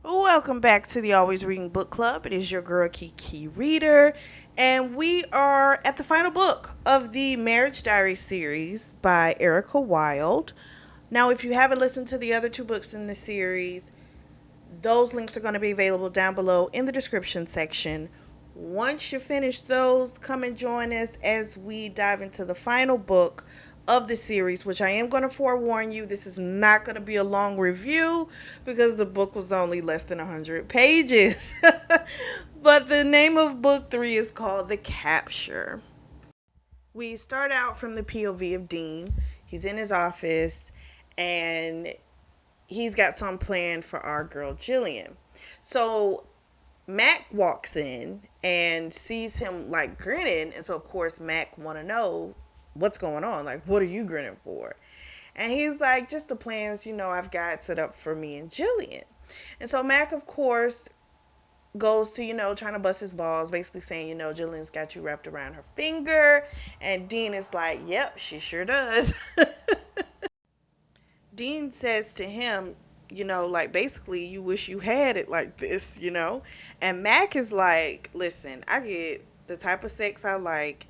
Welcome back to the Always Reading Book Club. It is your girl Kiki Reader, and we are at the final book of the Marriage Diary series by Erika Wilde. Now, if you haven't listened to the other two books in the series, those links are going to be available down below in the description section. Once you finish those, come and join us as we dive into the final book of the series, which I am going to forewarn you, this is not going to be a long review because the book was only less than 100 pages. But the name of book 3 is called The Capture. We start out from the POV of Dean. He's in his office and he's got some plan for our girl Jillian. So Mac walks in and sees him like grinning, and so of course Mac want to know what's going on. Like, what are you grinning for? And he's like, just the plans, I've got set up for me and Jillian. And so Mac, of course, goes to, trying to bust his balls, basically saying, Jillian's got you wrapped around her finger. And Dean is like, yep, she sure does. Dean says to him, like basically, you wish you had it like this. And Mac is like, listen, I get the type of sex I like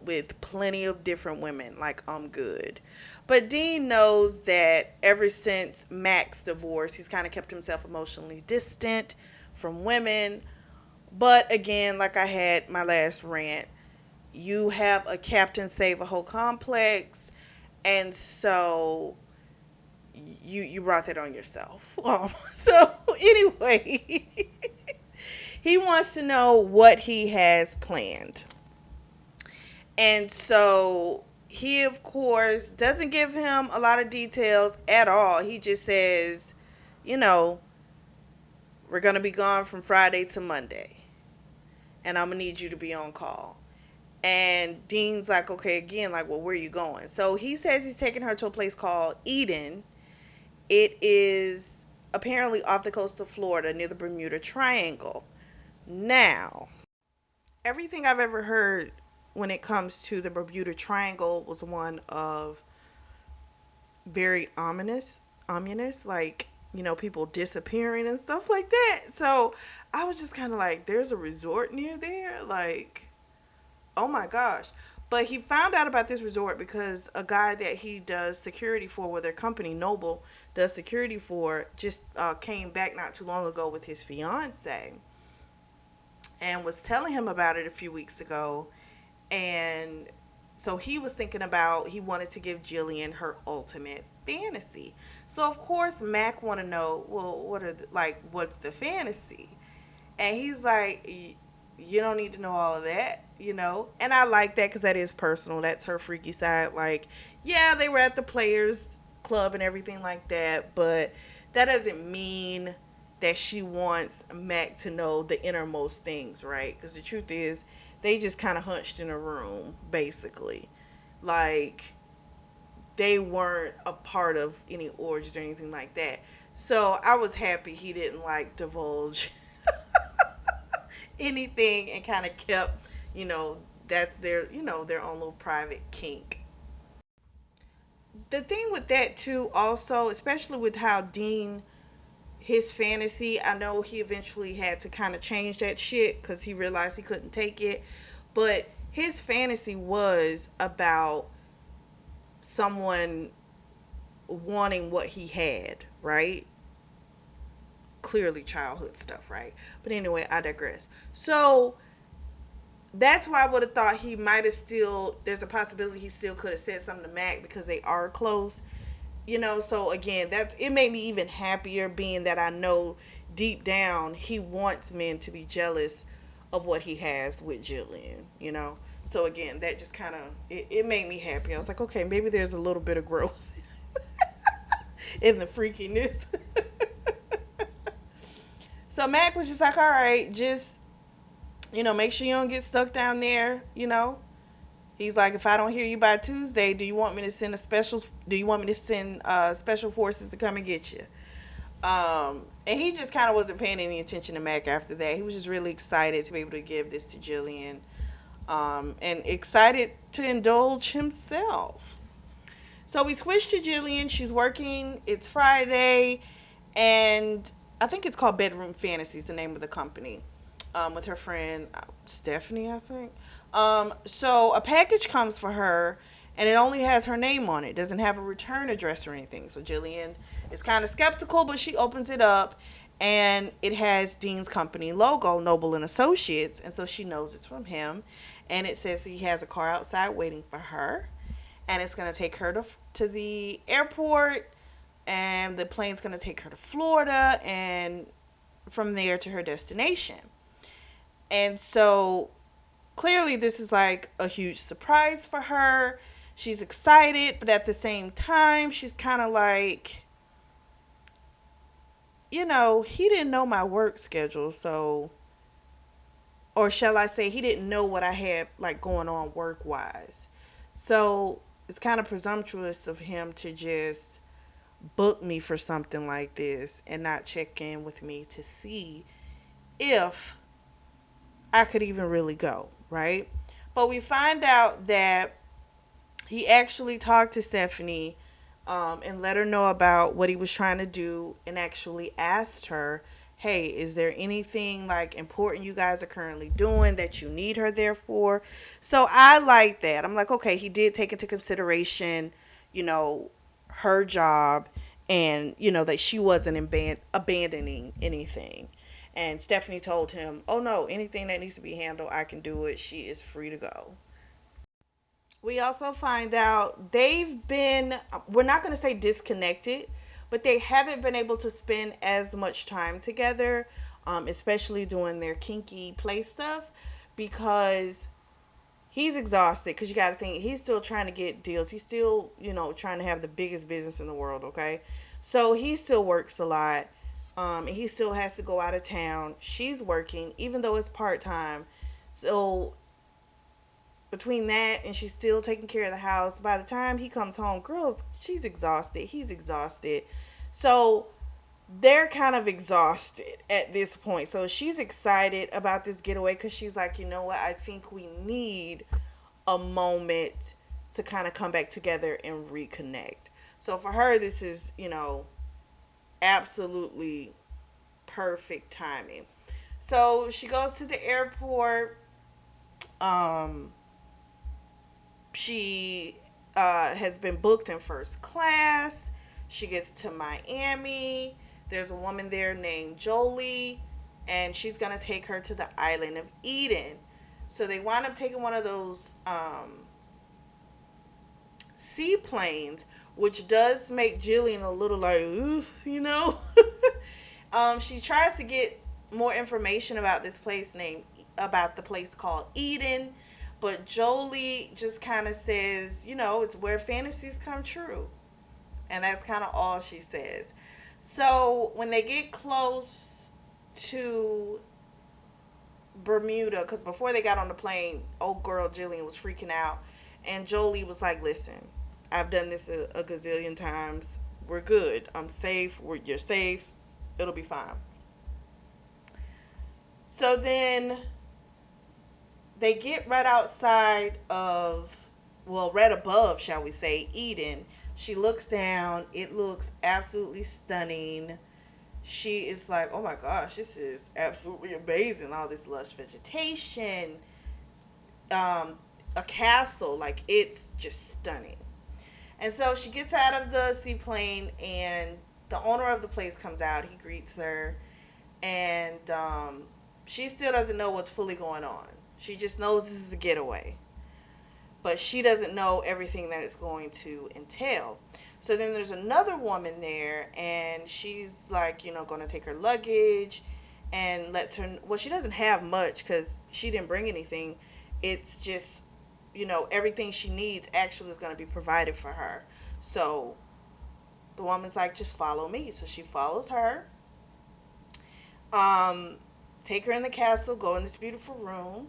with plenty of different women. Like, I'm good. But Dean knows that ever since Mac's divorce, he's kind of kept himself emotionally distant from women. But again, like I had my last rant, you have a Captain Save a Whole complex. And so you brought that on yourself. So anyway, he wants to know what he has planned. And so he, of course, doesn't give him a lot of details at all. He just says, you know, we're going to be gone from Friday to Monday. And I'm going to need you to be on call. And Dean's like, okay, again, like, well, where are you going? So he says he's taking her to a place called Eden. It is apparently off the coast of Florida near the Bermuda Triangle. Now, everything I've ever heard when it comes to the Bermuda Triangle was one of very ominous, like, people disappearing and stuff like that. So I was just kind of like, there's a resort near there? Like, oh my gosh. But he found out about this resort because a guy that he does security for, with their company, Noble, does security for, just came back not too long ago with his fiance and was telling him about it a few weeks ago. And so he was thinking about, he wanted to give Jillian her ultimate fantasy. So of course Mac want to know, well, what's the fantasy? And he's like, you don't need to know all of that. And I like that because that is personal. That's her freaky side. Like, yeah, they were at the players club and everything like that, but that doesn't mean that she wants Mac to know the innermost things, right? Because the truth is, they just kind of hunched in a room, basically. Like, they weren't a part of any orgies or anything like that. So I was happy he didn't like divulge anything and kind of kept, that's their own little private kink. The thing with that too, also, especially with how Dean, his fantasy, I know he eventually had to kind of change that shit because he realized he couldn't take it, but his fantasy was about someone wanting what he had, right? Clearly childhood stuff, right? But anyway, I digress. So that's why I would have thought he might have still, there's a possibility he still could have said something to Mac because they are close. So again, that's, it made me even happier, being that I know deep down he wants men to be jealous of what he has with Jillian. So again, that just kind of, it made me happy. I was like, okay, maybe there's a little bit of growth in the freakiness. So Mac was just like, all right, just, make sure you don't get stuck down there. He's like, if I don't hear you by Tuesday, do you want me to send special forces to come and get you? And he just kind of wasn't paying any attention to Mac after that. He was just really excited to be able to give this to Jillian, and excited to indulge himself. So we switched to Jillian. She's working. It's Friday, and I think it's called Bedroom Fantasies, the name of the company, with her friend Stephanie, I think. So a package comes for her, and it only has her name on it. It doesn't have a return address or anything. So Jillian is kind of skeptical, but she opens it up, and it has Dean's company logo, Noble and Associates, and so she knows it's from him. And it says he has a car outside waiting for her, and it's gonna take her to the airport, and the plane's gonna take her to Florida, and from there to her destination. And so clearly this is like a huge surprise for her. She's excited, but at the same time, she's kind of like, he didn't know my work schedule, so, or shall I say, he didn't know what I had like going on work wise. So it's kind of presumptuous of him to just book me for something like this and not check in with me to see if I could even really go, right? But we find out that he actually talked to Stephanie, and let her know about what he was trying to do, and actually asked her, hey, is there anything like important you guys are currently doing that you need her there for? So I like that. I'm like, okay, he did take into consideration, you know, her job, and, that she wasn't abandoning anything. And Stephanie told him, oh no, anything that needs to be handled, I can do it. She is free to go. We also find out they've been, we're not going to say disconnected, but they haven't been able to spend as much time together, especially doing their kinky play stuff, because he's exhausted. Because you got to think, he's still trying to get deals. He's still, trying to have the biggest business in the world, okay? So he still works a lot. And he still has to go out of town. She's working, even though it's part time. So between that and she's still taking care of the house, by the time he comes home, girls, she's exhausted, he's exhausted. So they're kind of exhausted at this point. So she's excited about this getaway because she's like, you know what, I think we need a moment to kind of come back together and reconnect. So for her, this is, absolutely perfect timing. So she goes to the airport. um She has been booked in first class. She gets to Miami. There's a woman there named Jolie, and she's going to take her to the island of Eden. So they wind up taking one of those seaplanes, which does make Jillian a little like, oof. She tries to get more information about this place about the place called Eden, but Jolie just kind of says, it's where fantasies come true. And that's kind of all she says. So when they get close to Bermuda, because before they got on the plane, old girl Jillian was freaking out. And Jolie was like, listen, I've done this a gazillion times. We're good. I'm safe. You're safe. It'll be fine. So then they get right outside of, well, right above, shall we say, Eden. She looks down. It looks absolutely stunning. She is like, oh my gosh, this is absolutely amazing. All this lush vegetation, a castle, like it's just stunning. And so she gets out of the seaplane, and the owner of the place comes out. He greets her, and she still doesn't know what's fully going on. She just knows this is a getaway, but she doesn't know everything that it's going to entail. So then there's another woman there, and she's like, going to take her luggage, and lets her, well, she doesn't have much because she didn't bring anything. It's just, everything she needs actually is going to be provided for her. So the woman's like, just follow me. So she follows her. Um, Take her in the castle, go in this beautiful room,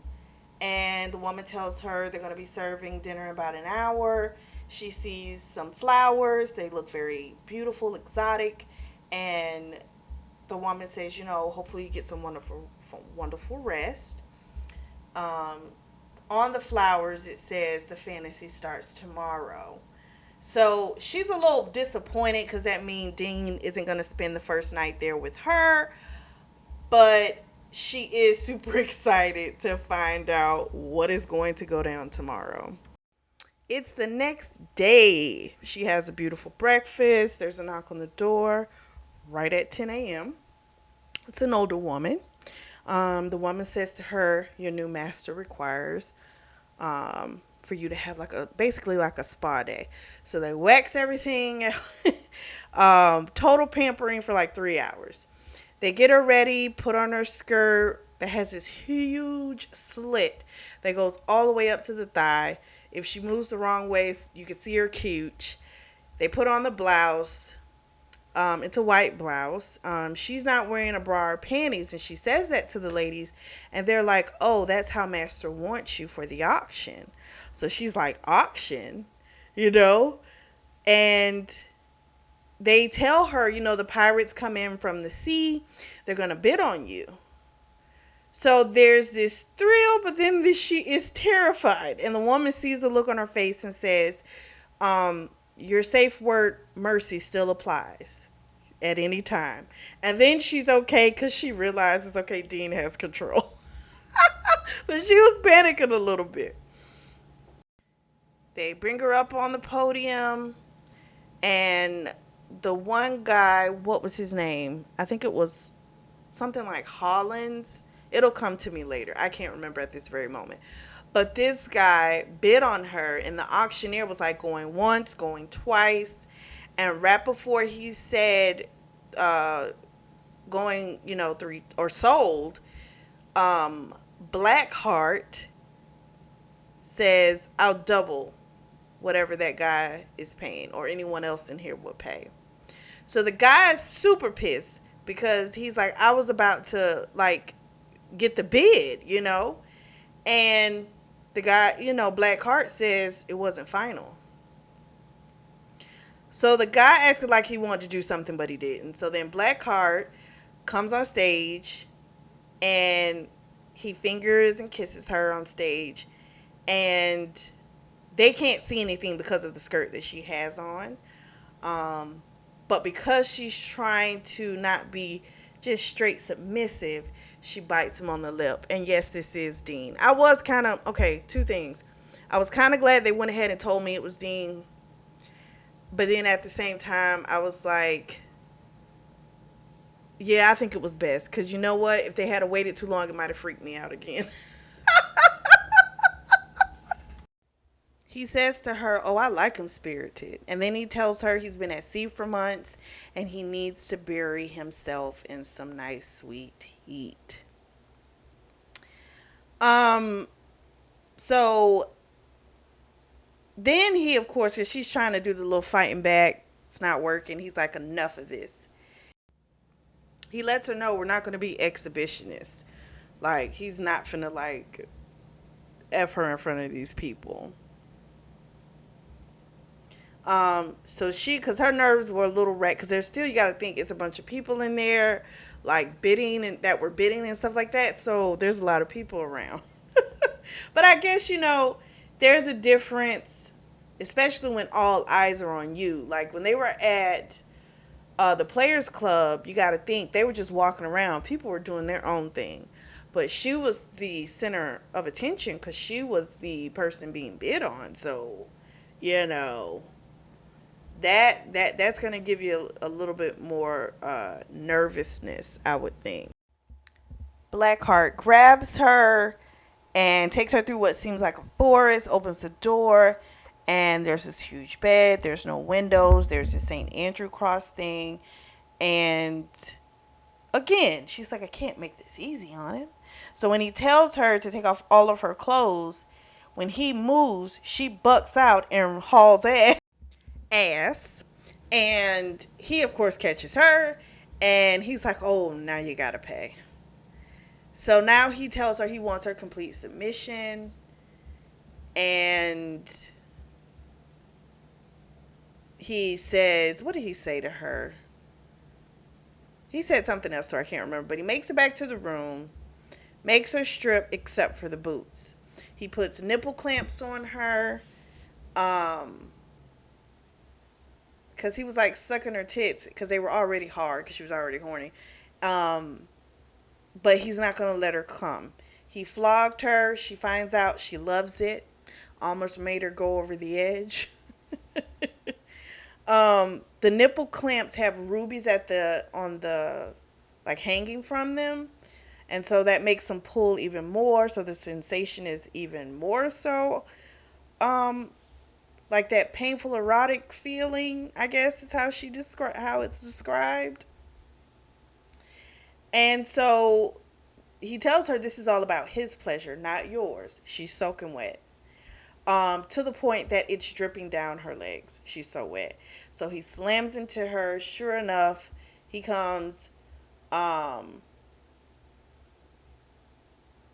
and the woman tells her they're going to be serving dinner in about an hour. She sees some flowers. They look very beautiful, exotic, and the woman says, hopefully you get some wonderful rest. Um, on the flowers, it says the fantasy starts tomorrow. So she's a little disappointed because that means Dean isn't going to spend the first night there with her. But she is super excited to find out what is going to go down tomorrow. It's the next day. She has a beautiful breakfast. There's a knock on the door right at 10 a.m. It's an older woman. The woman says to her, "Your new master requires for you to have like a basically like a spa day." So they wax everything, total pampering for like 3 hours. They get her ready, put on her skirt that has this huge slit that goes all the way up to the thigh. If she moves the wrong way, you can see her cooch. They put on the blouse. It's a white blouse. She's not wearing a bra or panties, and she says that to the ladies, and they're like, "Oh, that's how Master wants you for the auction." So she's like, "Auction?" You know? And they tell her, the pirates come in from the sea, they're going to bid on you. So there's this thrill, but then she is terrified. And the woman sees the look on her face and says, your safe word mercy still applies at any time. And then she's okay because she realizes, okay, Dean has control. But she was panicking a little bit. They bring her up on the podium, and the one guy, what was his name? I think it was something like Hollins. It'll come to me later. I can't remember at this very moment. But this guy bid on her, and the auctioneer was like going once, going twice. And right before he said going, three or sold, Blackheart says, "I'll double whatever that guy is paying or anyone else in here would pay." So the guy's super pissed because he's like, "I was about to like get the bid. And the guy, Blackheart says it wasn't final. So the guy acted like he wanted to do something, but he didn't. So then Blackheart comes on stage and he fingers and kisses her on stage. And they can't see anything because of the skirt that she has on. But because she's trying to not be just straight submissive, she bites him on the lip. And yes, this is Dean. I was kind of, okay, two things. I was kind of glad they went ahead and told me it was Dean. But then at the same time, I was like, yeah, I think it was best. Because you know what? If they had waited too long, it might have freaked me out again. He says to her, "Oh, I like him spirited." And then he tells her he's been at sea for months and he needs to bury himself in some nice sweet heat. Um, so then he, of course, because she's trying to do the little fighting back, it's not working. He's like, "Enough of this." He lets her know we're not going to be exhibitionists. Like, he's not finna, like, F her in front of these people. So because her nerves were a little wrecked, because there's still, you got to think, it's a bunch of people in there, like bidding and that were bidding and stuff like that. So there's a lot of people around. But I guess, there's a difference, especially when all eyes are on you. Like when they were at the Players Club, you got to think they were just walking around. People were doing their own thing. But she was the center of attention because she was the person being bid on. So, you know that's going to give you a little bit more nervousness, I would think. Blackheart grabs her and takes her through what seems like a forest, opens the door, and there's this huge bed. There's no windows. There's this St. Andrew cross thing. And again, she's like, "I can't make this easy on him." So when he tells her to take off all of her clothes, when he moves, she bucks out and hauls ass. And he, of course, catches her. And he's like, "Oh, now you got to pay." So now he tells her he wants her complete submission. And he says, what did he say to her? He said something else, so I can't remember. But he makes it back to the room, makes her strip except for the boots. He puts nipple clamps on her. Um, because he was like sucking her tits because they were already hard because she was already horny. Um, but he's not going to let her come. He flogged her. She finds out she loves it. Almost made her go over the edge. The nipple clamps have rubies at the on the like hanging from them, and so that makes them pull even more. So the sensation is even more so, um, like that painful erotic feeling. I guess is how it's described. And so he tells her this is all about his pleasure, not yours. She's soaking wet. To the point that it's dripping down her legs. She's so wet. So he slams into her. Sure enough, he comes. Um,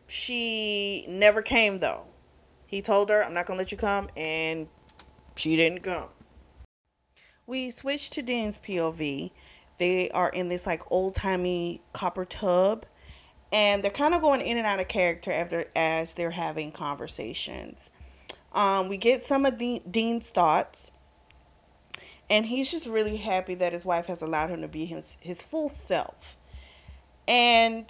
she never came though. He told her, "I'm not gonna let you come," and she didn't come. We switch to Dean's POV. They are in this like old timey copper tub, and they're kind of going in and out of character as they're having conversations. We get some of Dean's thoughts, and he's just really happy that his wife has allowed him to be his full self. And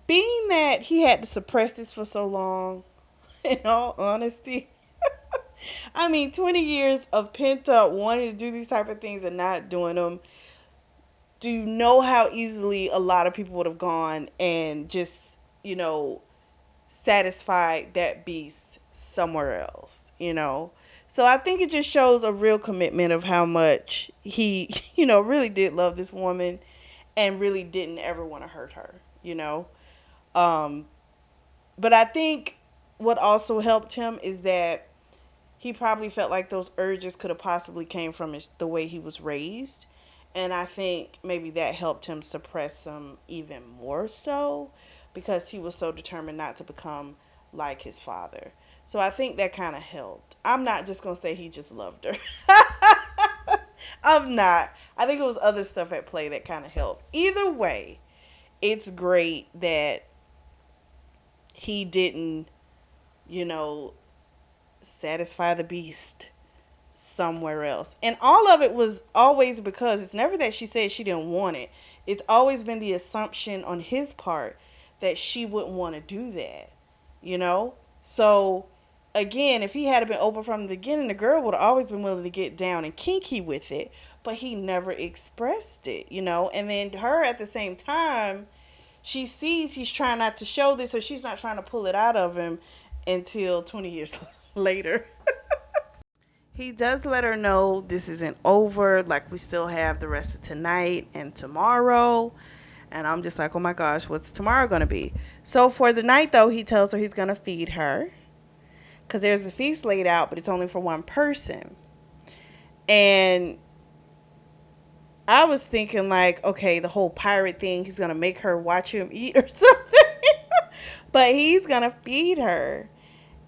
being that he had to suppress this for so long, in all honesty, I mean, 20 years of pent up wanting to do these type of things and not doing them. Do you know how easily a lot of people would have gone and just, satisfied that beast somewhere else, So I think it just shows a real commitment of how much he, really did love this woman and really didn't ever want to hurt her. Um, but I think what also helped him is that he probably felt like those urges could have possibly came from the way he was raised. And I think maybe that helped him suppress them even more so because he was so determined not to become like his father. So I think that kind of helped. I'm not just going to say he just loved her. I'm not. I think it was other stuff at play that kind of helped. Either way, it's great that he didn't, you know, satisfy the beast somewhere else. And all of it was always because it's never that she said she didn't want it. It's always been the assumption on his part that she wouldn't want to do that, you know? So, again, if he had been open from the beginning, the girl would have always been willing to get down and kinky with it, but he never expressed it. And then her at the same time, she sees he's trying not to show this, so she's not trying to pull it out of him until 20 years later. He does let her know this isn't over. Like, we still have the rest of tonight and tomorrow. And I'm just like, oh my gosh, what's tomorrow going to be? So for the night, though, he tells her he's going to feed her. Because there's a feast laid out, but it's only for one person. And I was thinking, like, okay, the whole pirate thing, he's going to make her watch him eat or something. But he's going to feed her.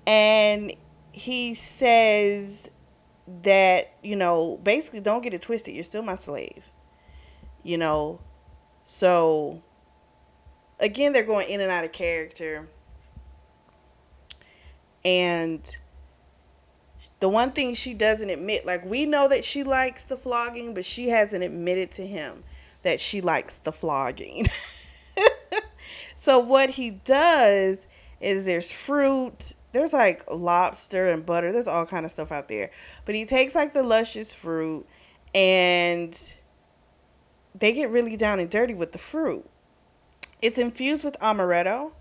And he says that, basically don't get it twisted. You're still my slave, you know. So, again, they're going in and out of character. And the one thing she doesn't admit, like, we know that she likes the flogging, but she hasn't admitted to him that she likes the flogging. So what he does is there's fruit, there's like lobster and butter, there's all kind of stuff out there. But he takes like the luscious fruit and they get really down and dirty with the fruit. It's infused with amaretto,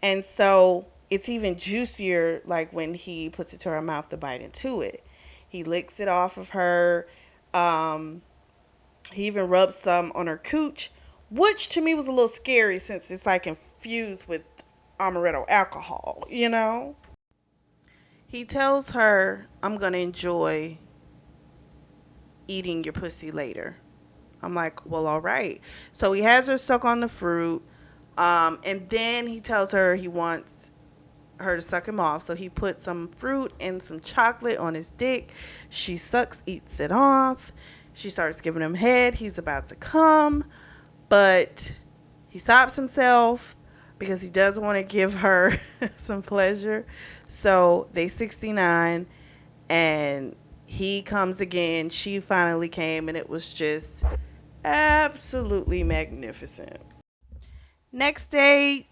and so it's even juicier like when he puts it to her mouth to bite into it. He licks it off of her. He even rubs some on her cooch, which to me was a little scary since it's like infused with amaretto alcohol. He tells her, I'm going to enjoy eating your pussy later. I'm like, well, all right. So he has her suck on the fruit. And then he tells her he wants her to suck him off. So he puts some fruit and some chocolate on his dick. She sucks, eats it off. She starts giving him head. He's about to come, but he stops himself because he doesn't want to give her some pleasure. So they 69 and He comes again. She finally came, and it was just absolutely magnificent. Next day,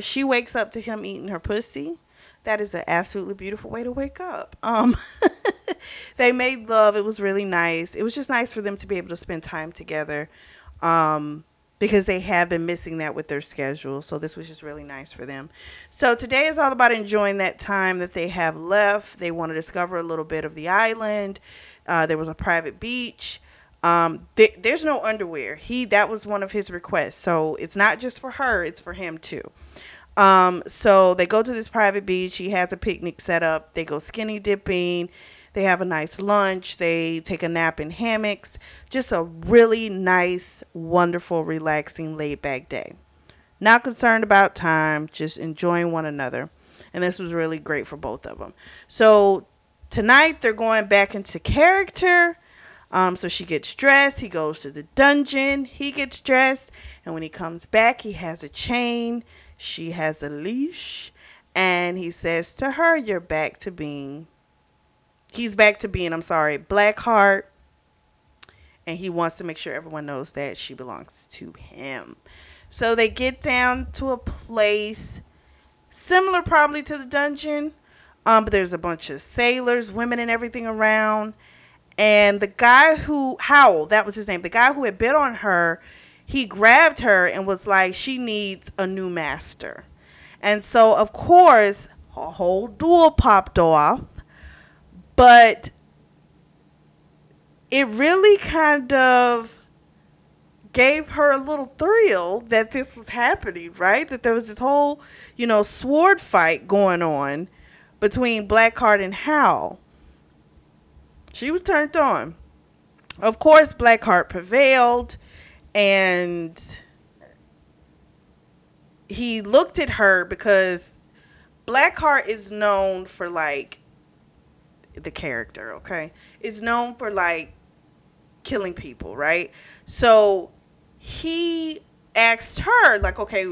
she wakes up to him eating her pussy. That is an absolutely beautiful way to wake up. They made love. It was really nice. It was just nice for them to be able to spend time together, um, because they have been missing that with their schedule. So this was just really nice for them. So today is all about enjoying that time that they have left. They want to discover a little bit of the island. There was a private beach. There's no underwear. That was one of his requests. So it's not just for her, it's for him too. So they go to this private beach. He has a picnic set up. They go skinny dipping. They have a nice lunch. They take a nap in hammocks. Just a really nice, wonderful, relaxing, laid back day. Not concerned about time, just enjoying one another. And this was really great for both of them. So tonight they're going back into character. So she gets dressed. He goes to the dungeon. He gets dressed. And when he comes back, he has a chain. She has a leash. And he says to her, he's back to being, Blackheart. And he wants to make sure everyone knows that she belongs to him. So they get down to a place similar probably to the dungeon. But there's a bunch of sailors, women, and everything around. And the guy Howell, that was his name, the guy who had bid on her, he grabbed her and was like, she needs a new master. And so, of course, a whole duel popped off. But it really kind of gave her a little thrill that this was happening, right? That there was this whole, sword fight going on between Blackheart and Howell. She was turned on. Of course, Blackheart prevailed, and he looked at her because Blackheart is known for, like, the character, okay? Is known for, like, killing people, right? So he asked her, like, okay,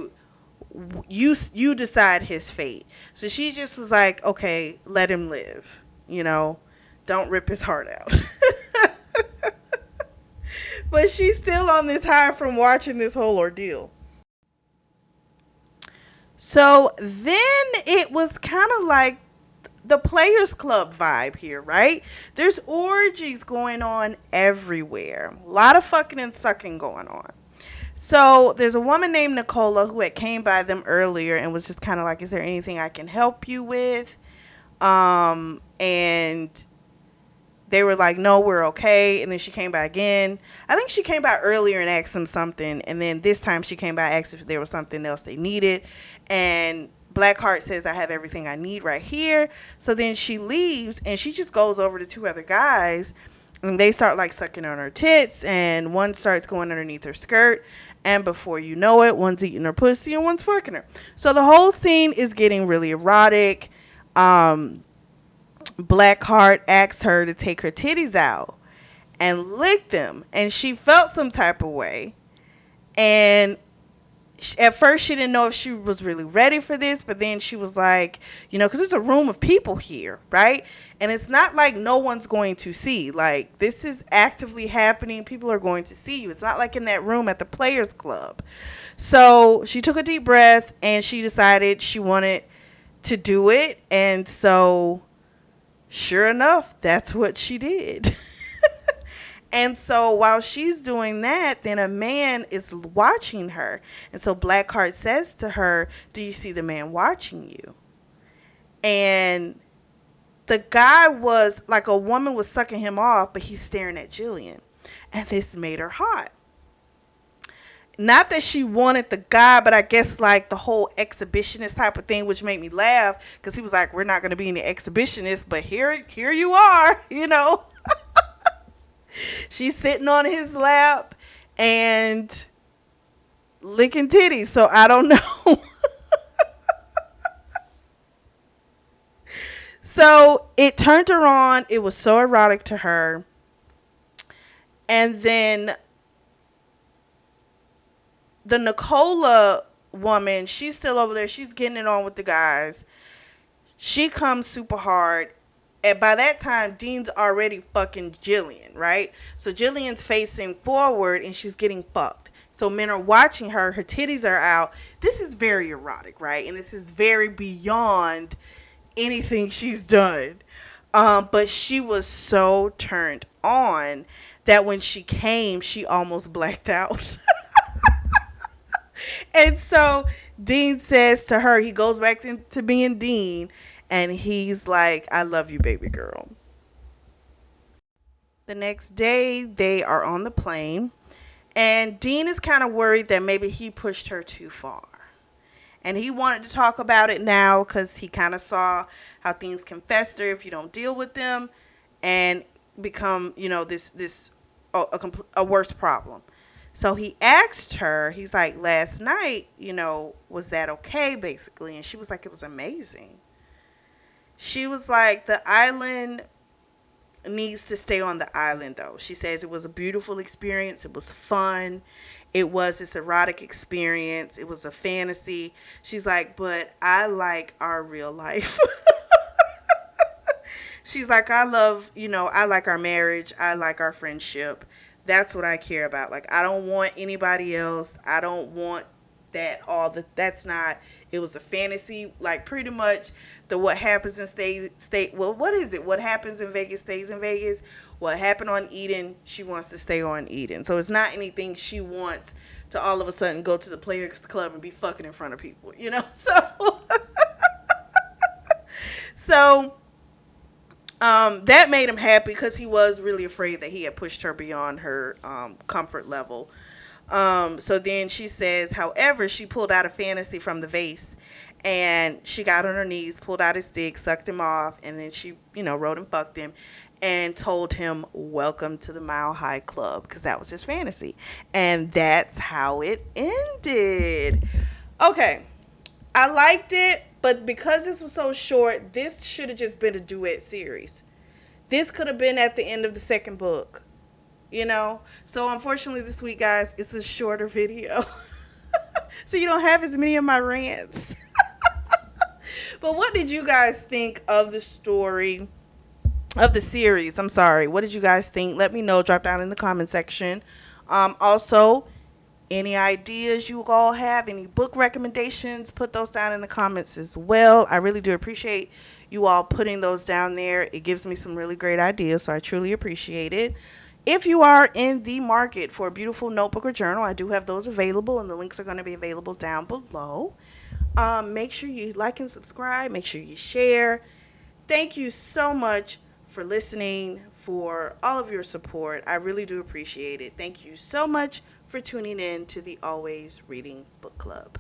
you decide his fate. So she just was like, okay, let him live, don't rip his heart out. But she's still on this high from watching this whole ordeal. So then it was kind of like the Players Club vibe here, right? There's orgies going on everywhere. A lot of fucking and sucking going on. So there's a woman named Nicola who had came by them earlier and was just kind of like, is there anything I can help you with? And they were like, no, we're okay. And then she came by again. I think she came by earlier and asked them something. And then this time she came by, asked if there was something else they needed. And Blackheart says, I have everything I need right here. So then she leaves and she just goes over to two other guys. And they start like sucking on her tits. And one starts going underneath her skirt. And before you know it, one's eating her pussy and one's fucking her. So the whole scene is getting really erotic. Blackheart asked her to take her titties out and lick them, and she felt some type of way. And at first she didn't know if she was really ready for this, but then she was like, because there's a room of people here, right? And it's not like no one's going to see. Like, this is actively happening. People are going to see you. It's not like in that room at the Players Club. So she took a deep breath and she decided she wanted to do it. And so sure enough, that's what she did. And so while she's doing that, then a man is watching her. And so Blackheart says to her, do you see the man watching you? And the guy was like, a woman was sucking him off, but he's staring at Jillian. And this made her hot. Not that she wanted the guy, but I guess like the whole exhibitionist type of thing, which made me laugh because he was like, we're not going to be any exhibitionists, but here you are, She's sitting on his lap and licking titties. So I don't know. So it turned her on. It was so erotic to her. And then the Nicola woman, she's still over there. She's getting it on with the guys. She comes super hard. And by that time, Dean's already fucking Jillian, right? So Jillian's facing forward and she's getting fucked. So men are watching her. Her titties are out. This is very erotic, right? And this is very beyond anything she's done. But she was so turned on that when she came, she almost blacked out. And so Dean says to her, he goes back to being Dean, and he's like, I love you, baby girl. The next day, they are on the plane, and Dean is kind of worried that maybe he pushed her too far. And he wanted to talk about it now because he kind of saw how things can fester if you don't deal with them and become, this a worse problem. So he asked her, he's like, last night, was that okay, basically? And she was like, it was amazing. She was like, the island needs to stay on the island, though. She says it was a beautiful experience. It was fun. It was this erotic experience. It was a fantasy. She's like, but I like our real life. She's like, I like our marriage. I like our friendship. That's what I care about. Like, I don't want anybody else. I don't want that's not, it was a fantasy. Like, pretty much what happens in well, what is it? What happens in Vegas stays in Vegas. What happened on Eden, she wants to stay on Eden. So it's not anything she wants to all of a sudden go to the Players Club and be fucking in front of people, So, so that made him happy because he was really afraid that he had pushed her beyond her comfort level. So then she says, however, she pulled out a fantasy from the vase and she got on her knees, pulled out his dick, sucked him off, and then she, wrote and fucked him and told him, welcome to the Mile High Club, because that was his fantasy. And that's how it ended. Okay. I liked it, but because this was so short, this should have just been a duet series. This could have been at the end of the second book, So unfortunately this week, guys, it's a shorter video. So you don't have as many of my rants. But what did you guys think of the story, of the series? I'm sorry. What did you guys think? Let me know. Drop down in the comment section. Also, any ideas you all have, any book recommendations, put those down in the comments as well. I really do appreciate you all putting those down there. It gives me some really great ideas, so I truly appreciate it. If you are in the market for a beautiful notebook or journal, I do have those available, and the links are going to be available down below. Make sure you like and subscribe. Make sure you share. Thank you so much for listening, for all of your support. I really do appreciate it. Thank you so much for tuning in to the Always Reading Book Club.